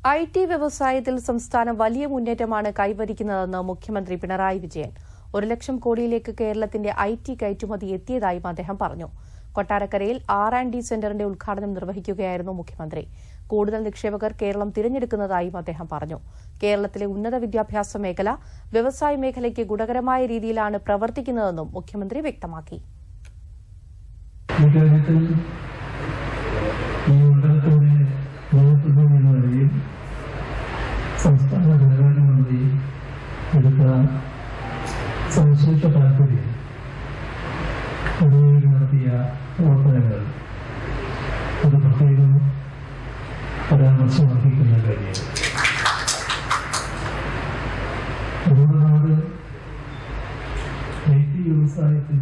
IT വ്യവസായത്തിൽ സംസ്ഥാനം വലിയ മുന്നേറ്റമാണ് കൈവരിക്കുന്നതെന്ന് മുഖ്യമന്ത്രി പിണറായി വിജയൻ. 1 ലക്ഷം കോടിയിലേക്ക് കേരളത്തിന്റെ IT കയറ്റുമതി എത്തിയതായും അദ്ദേഹം പറഞ്ഞു. കൊട്ടാരക്കരയിൽ R&D സെന്ററിന്റെ ഉദ്ഘാടനം നിർവഹിക്കുകയായിരുന്നു മുഖ്യമന്ത്രി. കൂടുതൽ നിക്ഷേപകർ കേരളം തിരഞ്ഞെടുക്കുന്നതായും അദ്ദേഹം പറഞ്ഞു. കേരളത്തിലെ ഉന്നത വിദ്യാഭ്യാസ മേഖല വ്യവസായ മേഖലയ്ക്ക് ഗുണകരമായ രീതിയിലാണ് പ്രവർത്തിക്കുന്നതെന്നും മുഖ്യമന്ത്രി വ്യക്തമാക്കി. സംസ്ഥാന ധനകാര്യമന്ത്രി എടുത്ത സംശുദ്ധ താൽപര്യം അതുവഴി നടത്തിയ പ്രവർത്തനങ്ങൾ അത് പ്രത്യേകം പരാമർശമർഹിക്കുന്ന കാര്യം. നമ്മുടെ നാട് IT വ്യവസായത്തിൽ